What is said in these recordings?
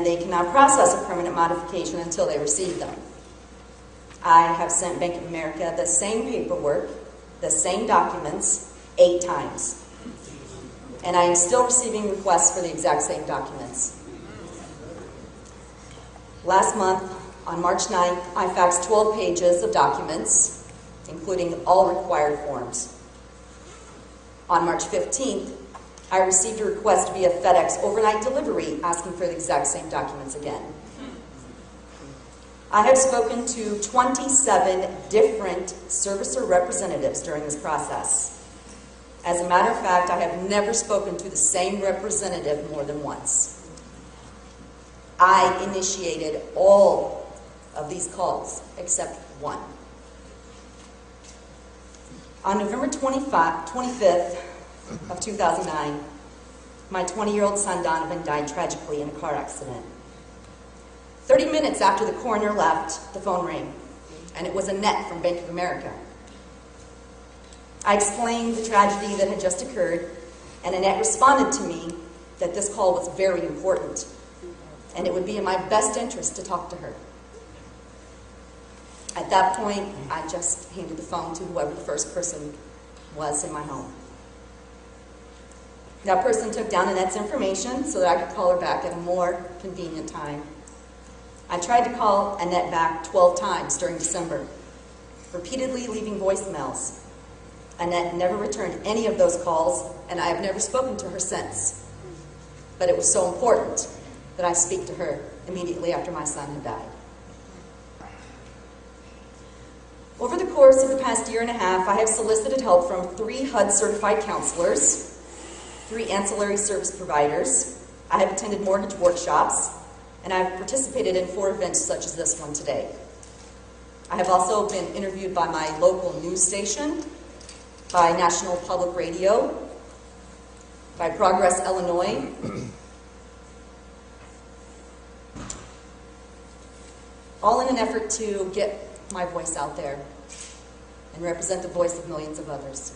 and they cannot process a permanent modification until they receive them. I have sent Bank of America the same paperwork, the same documents, 8 times. And I am still receiving requests for the exact same documents. Last month, on March 9th, I faxed 12 pages of documents, including all required forms. On March 15th, I received a request via FedEx overnight delivery asking for the exact same documents again. I have spoken to 27 different servicer representatives during this process. As a matter of fact, I have never spoken to the same representative more than once. I initiated all of these calls except one. On November 25th of 2009, my 20-year-old son Donovan died tragically in a car accident. 30 minutes after the coroner left, the phone rang, and it was Annette from Bank of America. I explained the tragedy that had just occurred, and Annette responded to me that this call was very important, and it would be in my best interest to talk to her. At that point, I just handed the phone to whoever the first person was in my home. That person took down Annette's information so that I could call her back at a more convenient time. I tried to call Annette back 12 times during December, repeatedly leaving voicemails. Annette never returned any of those calls, and I have never spoken to her since. But it was so important that I speak to her immediately after my son had died. Over the course of the past year and a half, I have solicited help from 3 HUD-certified counselors, 3 ancillary service providers. I have attended mortgage workshops, and I have participated in 4 events such as this one today. I have also been interviewed by my local news station, by National Public Radio, by Progress Illinois, all in an effort to get my voice out there and represent the voice of millions of others.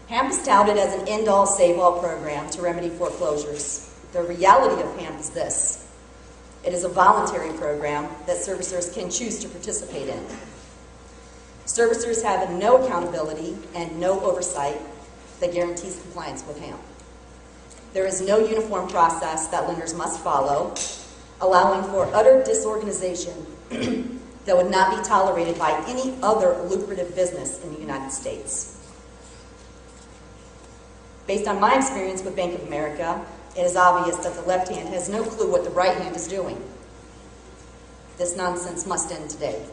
HAMP is touted as an end-all, save-all program to remedy foreclosures. The reality of HAMP is this: it is a voluntary program that servicers can choose to participate in. Servicers have no accountability and no oversight that guarantees compliance with HAMP. There is no uniform process that lenders must follow, allowing for utter disorganization that would not be tolerated by any other lucrative business in the United States. Based on my experience with Bank of America, it is obvious that the left hand has no clue what the right hand is doing. This nonsense must end today.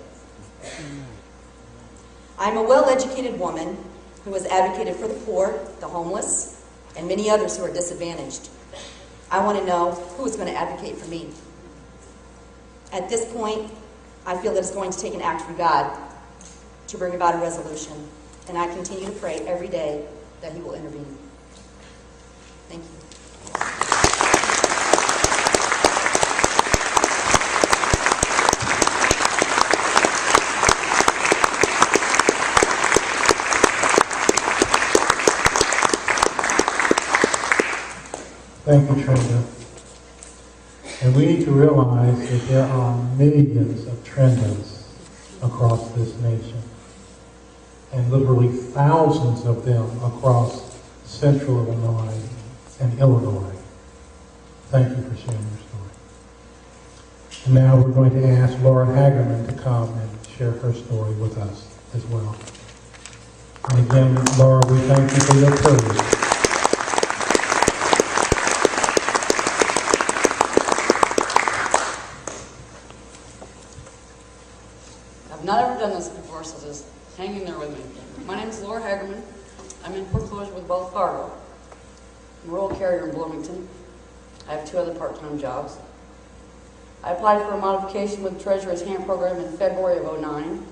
I'm a well-educated woman who has advocated for the poor, the homeless, and many others who are disadvantaged. I want to know who is going to advocate for me. At this point, I feel that it's going to take an act from God to bring about a resolution, and I continue to pray every day that He will intervene. Thank you. Thank you, Trenda. And we need to realize that there are millions of Trendas across this nation, and literally thousands of them across central Illinois and Illinois. Thank you for sharing your story. And now we're going to ask Laura Hagerman to come and share her story with us as well. And again, Laura, we thank you for your courage. I've not ever done this before, so just hang in there with me. My name is Laura Hagerman. I'm in foreclosure with Wells Fargo. I'm a rural carrier in Bloomington. I have 2 other part-time jobs. I applied for a modification with Treasury's HAMP program in February of 2009.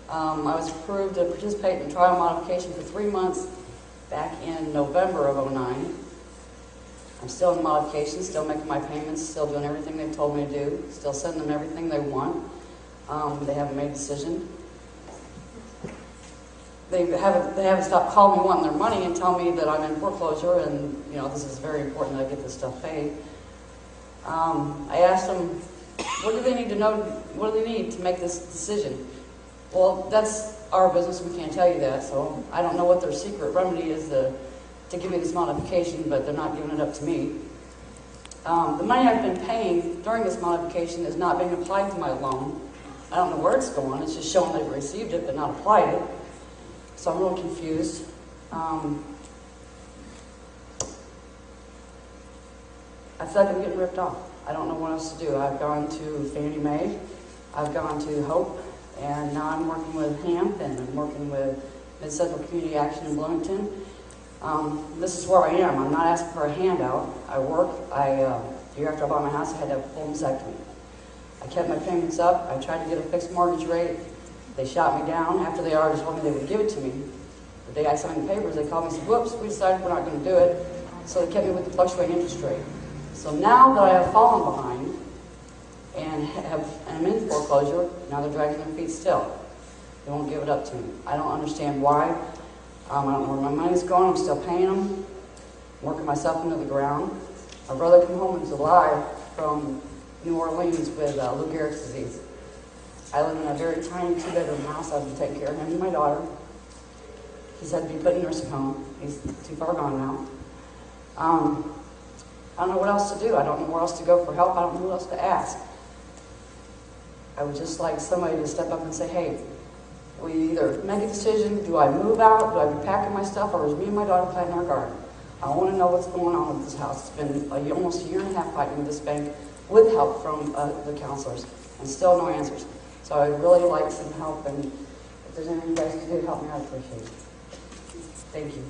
I was approved to participate in trial modification for 3 months back in November of 2009. I'm still in modification, still making my payments, still doing everything they've told me to do, still sending them everything they want. They haven't made a decision. They haven't stopped calling me wanting their money and telling me that I'm in foreclosure and, this is very important that I get this stuff paid. I asked them, what do they need to know, what do they need to make this decision? Well, that's our business, we can't tell you that, so I don't know what their secret remedy is to give me this modification, but they're not giving it up to me. The money I've been paying during this modification is not being applied to my loan. I don't know where it's going, it's just showing they've received it but not applied it. So I'm really confused. I feel like I'm getting ripped off. I don't know what else to do. I've gone to Fannie Mae, I've gone to Hope, and now I'm working with HAMP and I'm working with Mid-Central Community Action in Bloomington. This is where I am. I'm not asking for a handout. I work. The year after I bought my house, I had to have a full mastectomy. I kept my payments up. I tried to get a fixed mortgage rate. They shot me down after they already told me they would give it to me. The day I signed the papers, they called me and said, whoops, we decided we're not going to do it. So they kept me with the fluctuating interest rate. So now that I have fallen behind and am in foreclosure, now they're dragging their feet still. They won't give it up to me. I don't understand why. I don't know where my money's going. I'm still paying them. I'm working myself into the ground. My brother came home and was alive from New Orleans with Lou Gehrig's disease. I live in a very tiny 2-bedroom house. I've been taking care of him and my daughter. He's had to be put in a nursing home. He's too far gone now. I don't know what else to do. I don't know where else to go for help. I don't know who else to ask. I would just like somebody to step up and say, hey, we either make a decision, do I move out, do I be packing my stuff, or is me and my daughter planting our garden? I want to know what's going on with this house. It's been almost a year and a half fighting with this bank with help from the counselors, and still no answers. So I'd really like some help, and if there's anything you guys can do to help me, I'd appreciate it. Thank you.